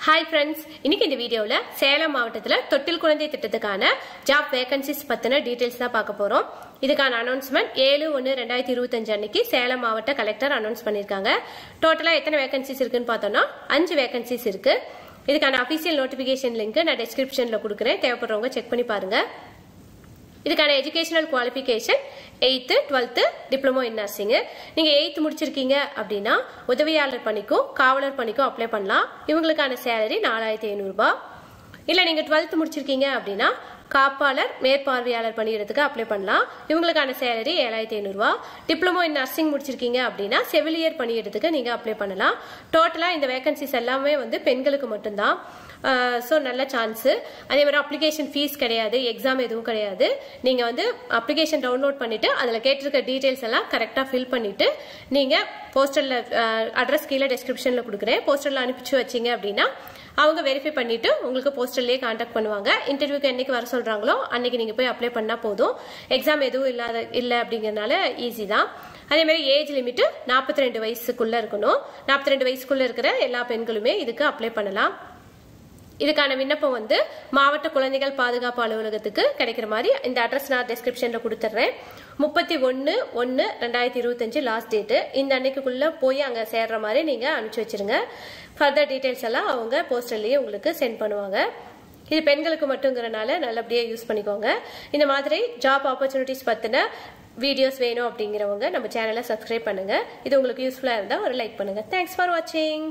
Hi friends, இன்னைக்கு இந்த வீடியோல சேலம் மாவட்டத்துல தொட்டில் குழந்தை திட்டத்துக்கான ஜாப் வேகன்சிஸ் பத்தின டீடைல்ஸ் தான் பார்க்க போறோம். இதுக்கான அனௌன்ஸ்மென்ட் 7/1/2025 அன்னைக்கு சேலம் மாவட்ட கலெக்டர் அனௌன்ஸ் பண்ணிருக்காங்க. டோட்டலா எத்தனை வேகன்சிஸ் இருக்குன்னு பார்த்தோம்னா 5 வேகன்சிஸ் இருக்கு. இதுக்கான அபிஷியல் நோட்டிபிகேஷன் லிங்க் நான் டிஸ்கிரிப்ஷன்ல கொடுக்கிறேன். தேவைப்படுறவங்க செக் பண்ணி பாருங்க. இதுக்கான educational qualification 8th 12th diploma in nursing. நீங்க 8th முடிச்சிருக்கீங்க அப்படின்னா உதவியாளர் பணிக்கும் காவலர் பணிக்கும் அப்ளை பண்ணலாம். இவங்களுக்கான சேலரி 4500 ரூபாய். இல்ல நீங்க 12th முடிச்சிருக்கீங்க அப்படின்னா காப்பாளர் மேற்பார்வையாளர் பணியிடத்துக்கு அப்ளை பண்ணலாம். இவங்களுக்கான சேலரி 7500 ரூபாய். டிப்ளமோ இன் நர்சிங் முடிச்சிருக்கீங்க அப்படின்னா செவிலியர் பணியிடத்துக்கு நீங்க அப்ளை பண்ணலாம். டோட்டலா இந்த வேகன்சிஸ் எல்லாமே பெண்களுக்கு மட்டும்தான். சோ நல்ல சான்ஸ். அதே மாதிரி அப்ளிகேஷன் ஃபீஸ் கிடையாது, எக்ஸாம் எதுவும் கிடையாது. நீங்க அப்ளிகேஷன் டவுன்லோட் பண்ணிட்டு அதுல கேட்டிருக்க டீடைல்ஸ் எல்லாம் கரெக்டா ஃபில் பண்ணிட்டு நீங்க போஸ்டல்ல அட்ரஸ் கீழே டிஸ்கிரிப்ஷன்ல கொடுக்குறேன். போஸ்டல்ல அனுப்பிச்சு வச்சீங்க அப்படின்னா அவங்க வெரிஃபை பண்ணிட்டு உங்களுக்கு போஸ்டல்லே கான்டாக்ட் பண்ணுவாங்க. இன்டர்வியூக்கு என்னைக்கு வர சொல்றாங்களோ அன்னைக்கு நீங்க போய் அப்ளை பண்ணா போதும். எக்ஸாம் எதுவும் இல்ல அப்படிங்கறதுனால ஈஸி தான். அதே மாதிரி ஏஜ் லிமிட் 42 வயசுக்குள்ள இருக்கணும். 42 வயசுக்குள்ள இருக்கிற எல்லா பெண்களுமே இதுக்கு அப்ளை பண்ணலாம். இதுக்கான விண்ணப்பம் மாவட்ட குழந்தைகள் பாதுகாப்பு அலுவலகத்துக்கு கிடைக்கிற மாதிரி இந்த அட்ரஸ் நான் டிஸ்கிரிப்ஷன்ல கொடுத்துறேன். 31/1/2025 லாஸ்ட் டேட். இந்த அன்னைக்குள்ள போய் அங்க சேர்ற மாதிரி நீங்க அனுப்பிச்சு வச்சிருங்க. ஃபர்தர் டீடைல்ஸ் எல்லாம் அவங்க போஸ்டர்லயே உங்களுக்கு சென்ட் பண்ணுவாங்க. இது பெண்களுக்கு மட்டும்ங்கறனால நல்லபடியா யூஸ் பண்ணிக்கோங்க. இந்த மாதிரி ஜாப் ஆப்பர்ச்சுனிட்டிஸ் பத்தின வீடியோஸ் வேணும் அப்படிங்கிறவங்க நம்ம சேனலை சப்ஸ்கிரைப் பண்ணுங்க. இது உங்களுக்கு யூஸ்ஃபுல்லா இருந்தா ஒரு லைக் பண்ணுங்க. தேங்க்ஸ் ஃபார் வாட்சிங்.